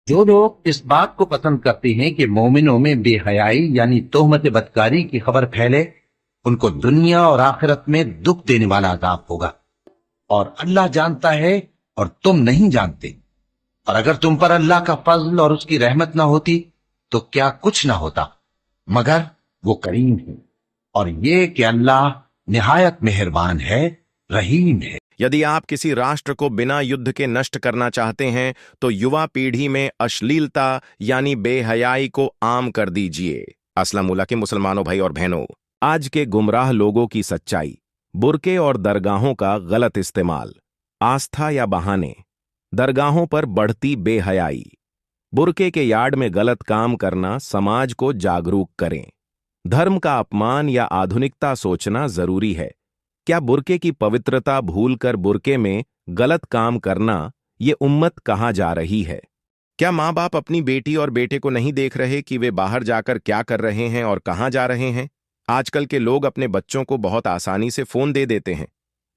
जो लोग इस बात को पसंद करते हैं कि मोमिनों में बेहयाई यानी तोहमत बदकारी की खबर फैले, उनको दुनिया और आखिरत में दुख देने वाला अजाब होगा। और अल्लाह जानता है और तुम नहीं जानते। और अगर तुम पर अल्लाह का फजल और उसकी रहमत ना होती तो क्या कुछ ना होता, मगर वो करीम है। और ये कि अल्लाह निहायत मेहरबान है, रहीम है। यदि आप किसी राष्ट्र को बिना युद्ध के नष्ट करना चाहते हैं तो युवा पीढ़ी में अश्लीलता यानी बेहयाई को आम कर दीजिए। अस्सलाम वालेकुम मुसलमानों भाई और बहनों, आज के गुमराह लोगों की सच्चाई, बुरके और दरगाहों का गलत इस्तेमाल, आस्था या बहाने, दरगाहों पर बढ़ती बेहयाई, बुरके के यार्ड में गलत काम करना समाज को जागरूक करें। धर्म का अपमान या आधुनिकता सोचना जरूरी है। क्या बुरके की पवित्रता भूलकर बुरके में गलत काम करना ये उम्मत कहाँ जा रही है? क्या माँ बाप अपनी बेटी और बेटे को नहीं देख रहे कि वे बाहर जाकर क्या कर रहे हैं और कहाँ जा रहे हैं? आजकल के लोग अपने बच्चों को बहुत आसानी से फोन दे देते हैं,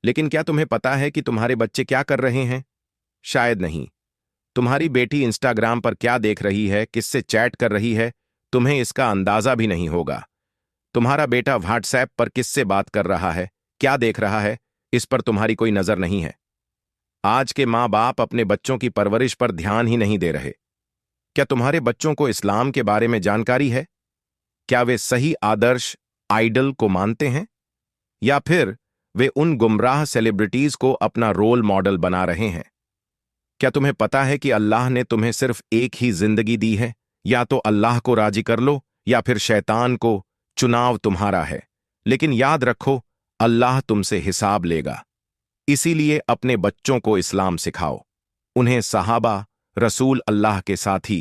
लेकिन क्या तुम्हें पता है कि तुम्हारे बच्चे क्या कर रहे हैं? शायद नहीं। तुम्हारी बेटी इंस्टाग्राम पर क्या देख रही है, किससे चैट कर रही है, तुम्हें इसका अंदाजा भी नहीं होगा। तुम्हारा बेटा व्हाट्सएप पर किससे बात कर रहा है, क्या देख रहा है, इस पर तुम्हारी कोई नजर नहीं है। आज के माँ बाप अपने बच्चों की परवरिश पर ध्यान ही नहीं दे रहे। क्या तुम्हारे बच्चों को इस्लाम के बारे में जानकारी है? क्या वे सही आदर्श आइडल को मानते हैं, या फिर वे उन गुमराह सेलिब्रिटीज को अपना रोल मॉडल बना रहे हैं? क्या तुम्हें पता है कि अल्लाह ने तुम्हें सिर्फ एक ही जिंदगी दी है? या तो अल्लाह को राजी कर लो या फिर शैतान को। चुनाव तुम्हारा है, लेकिन याद रखो, अल्लाह तुमसे हिसाब लेगा। इसीलिए अपने बच्चों को इस्लाम सिखाओ। उन्हें सहाबा, रसूल अल्लाह के साथी,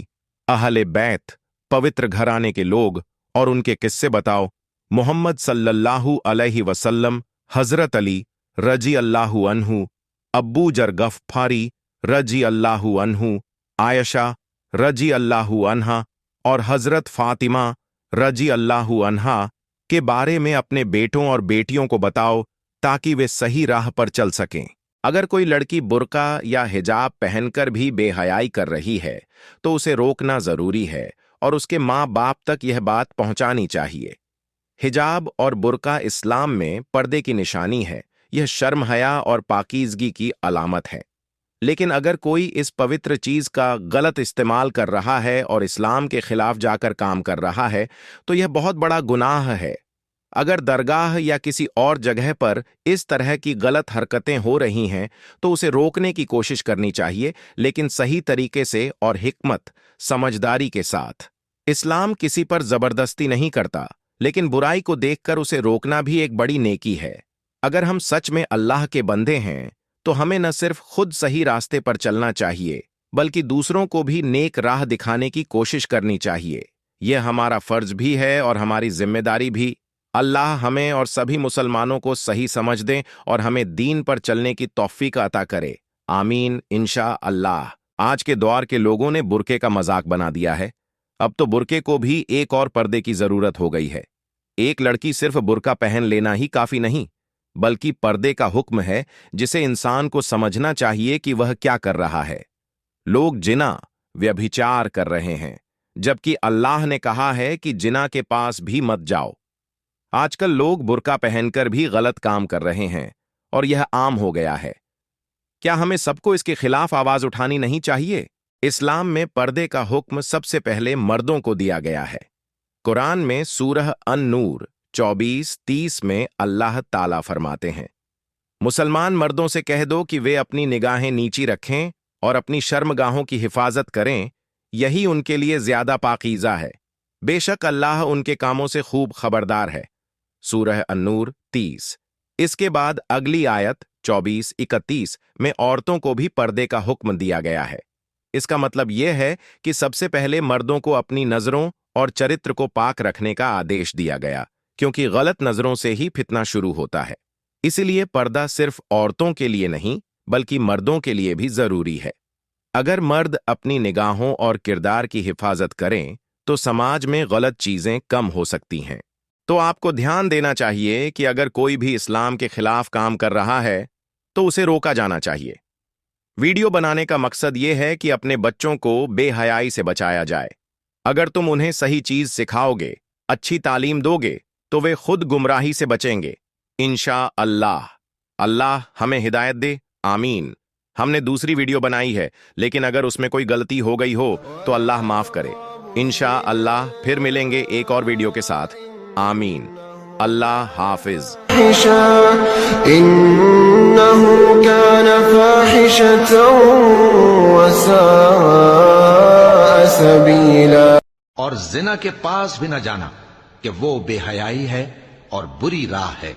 अहले बैत, पवित्र घराने के लोग और उनके किस्से बताओ। मोहम्मद सल्लल्लाहु अलैहि वसल्लम, हजरत अली रजी अल्लाहु अन्हु, अब्बू जर गफ्फारी रजी अल्लाहु अन्हु, आयशा रजी अल्लाहु अन्हा और हजरत फातिमा रजी अल्लाहु अन्हा के बारे में अपने बेटों और बेटियों को बताओ, ताकि वे सही राह पर चल सकें। अगर कोई लड़की बुर्का या हिजाब पहनकर भी बेहयाई कर रही है तो उसे रोकना जरूरी है और उसके माँ बाप तक यह बात पहुंचानी चाहिए। हिजाब और बुर्का इस्लाम में पर्दे की निशानी है, यह शर्म हया और पाकीज़गी की अलामत है। लेकिन अगर कोई इस पवित्र चीज का गलत इस्तेमाल कर रहा है और इस्लाम के खिलाफ जाकर काम कर रहा है तो यह बहुत बड़ा गुनाह है। अगर दरगाह या किसी और जगह पर इस तरह की गलत हरकतें हो रही हैं तो उसे रोकने की कोशिश करनी चाहिए, लेकिन सही तरीके से और हिकमत, समझदारी के साथ। इस्लाम किसी पर जबरदस्ती नहीं करता, लेकिन बुराई को देखकर उसे रोकना भी एक बड़ी नेकी है। अगर हम सच में अल्लाह के बंदे हैं तो हमें न सिर्फ खुद सही रास्ते पर चलना चाहिए, बल्कि दूसरों को भी नेक राह दिखाने की कोशिश करनी चाहिए। यह हमारा फर्ज भी है और हमारी जिम्मेदारी भी। अल्लाह हमें और सभी मुसलमानों को सही समझ दें और हमें दीन पर चलने की तौफीक अता करे। आमीन इंशा अल्लाह। आज के दौर के लोगों ने बुरके का मजाक बना दिया है। अब तो बुरके को भी एक और पर्दे की जरूरत हो गई है। एक लड़की सिर्फ बुरका पहन लेना ही काफी नहीं, बल्कि पर्दे का हुक्म है जिसे इंसान को समझना चाहिए कि वह क्या कर रहा है। लोग जिना, व्यभिचार कर रहे हैं, जबकि अल्लाह ने कहा है कि जिना के पास भी मत जाओ। आजकल लोग बुर्का पहनकर भी गलत काम कर रहे हैं और यह आम हो गया है। क्या हमें सबको इसके खिलाफ आवाज उठानी नहीं चाहिए? इस्लाम में पर्दे का हुक्म सबसे पहले मर्दों को दिया गया है। कुरान में सूरह अन-नूर 24-30 में अल्लाह ताला फरमाते हैं, मुसलमान मर्दों से कह दो कि वे अपनी निगाहें नीची रखें और अपनी शर्मगाहों की हिफाजत करें, यही उनके लिए ज्यादा पाकीज़ा है। बेशक अल्लाह उनके कामों से खूब खबरदार है। सूरह अन-नूर 30। इसके बाद अगली आयत 24-31 में औरतों को भी पर्दे का हुक्म दिया गया है। इसका मतलब यह है कि सबसे पहले मर्दों को अपनी नजरों और चरित्र को पाक रखने का आदेश दिया गया, क्योंकि गलत नजरों से ही फितना शुरू होता है। इसलिए पर्दा सिर्फ औरतों के लिए नहीं, बल्कि मर्दों के लिए भी जरूरी है। अगर मर्द अपनी निगाहों और किरदार की हिफाजत करें तो समाज में गलत चीजें कम हो सकती हैं। तो आपको ध्यान देना चाहिए कि अगर कोई भी इस्लाम के खिलाफ काम कर रहा है तो उसे रोका जाना चाहिए। वीडियो बनाने का मकसद ये है कि अपने बच्चों को बेहयाई से बचाया जाए। अगर तुम उन्हें सही चीज सिखाओगे, अच्छी तालीम दोगे, तो वे खुद गुमराही से बचेंगे इंशा अल्लाह। अल्लाह हमें हिदायत दे, आमीन। हमने दूसरी वीडियो बनाई है, लेकिन अगर उसमें कोई गलती हो गई हो तो अल्लाह माफ करे इंशा अल्लाह। फिर मिलेंगे एक और वीडियो के साथ, आमीन। अल्लाह हाफिज। इन्नहु कान फाहिशतन वसाअ सबीला। और जिना के पास भी न जाना कि वो बेहयाई है और बुरी राह है।